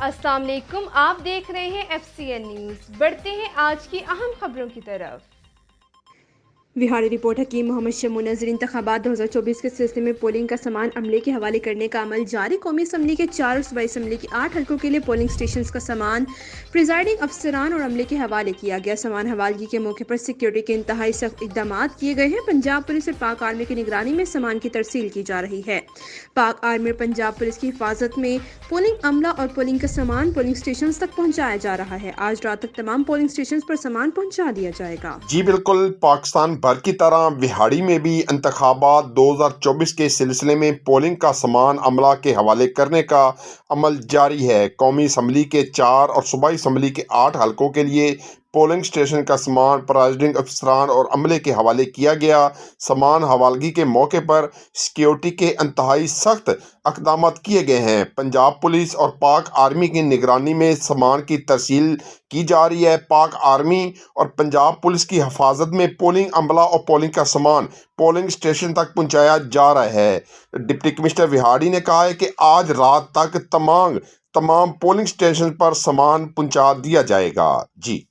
अस्सलाम वालेकुम, आप देख रहे हैं FCN न्यूज़। बढ़ते हैं आज की अहम खबरों की तरफ। बिहारी रिपोर्ट हकीम मोहम्मद शमू नज़र इंतखाबात 2024 के सिलसिले में पोलिंग का सामान अमले के हवाले करने का अमल जारी। कौमी असम्बली के 4 और सूबाई असम्बली के 8 हल्कों के लिए पोलिंग स्टेशन का सामान प्रिजाइडिंग अफसरान और अमले के हवाले किया गया। सामान हवालगी के मौके पर सिक्योरिटी के इंतहाई सख्त इकदाम किए गए हैं। पंजाब पुलिस और पाक आर्मी की निगरानी में सामान की तरसील की जा रही है। पाक आर्मी और पंजाब पुलिस की हिफाजत में पोलिंग अमला और पोलिंग का सामान पोलिंग स्टेशन तक पहुँचाया जा रहा है। आज रात तक तमाम पोलिंग स्टेशन पर सामान पहुँचा दिया जाएगा। जी बिल्कुल, पाकिस्तान भर की तरह बिहाड़ी में भी इंतखाबात 2024 के सिलसिले में पोलिंग का सामान अमला के हवाले करने का अमल जारी है। कौमी असम्बली के 4 और सूबाई असम्बली के 8 हल्कों के लिए पोलिंग स्टेशन का सामान प्रिजाइडिंग अफसरान और अमले के हवाले किया गया। सामान हवालगी के मौके पर सिक्योरिटी के इंतहाई सख्त इक़दाम किए गए हैं। पंजाब पुलिस और पाक आर्मी की निगरानी में सामान की तरसील की जा रही है। पाक आर्मी और पंजाब पुलिस की हिफाजत में पोलिंग अमला और पोलिंग का सामान पोलिंग स्टेशन तक पहुंचाया जा रहा है। डिप्टी कमिश्नर विहाड़ी ने कहा है कि आज रात तक तमाम पोलिंग स्टेशन पर सामान पहुंचा दिया जाएगा। जी।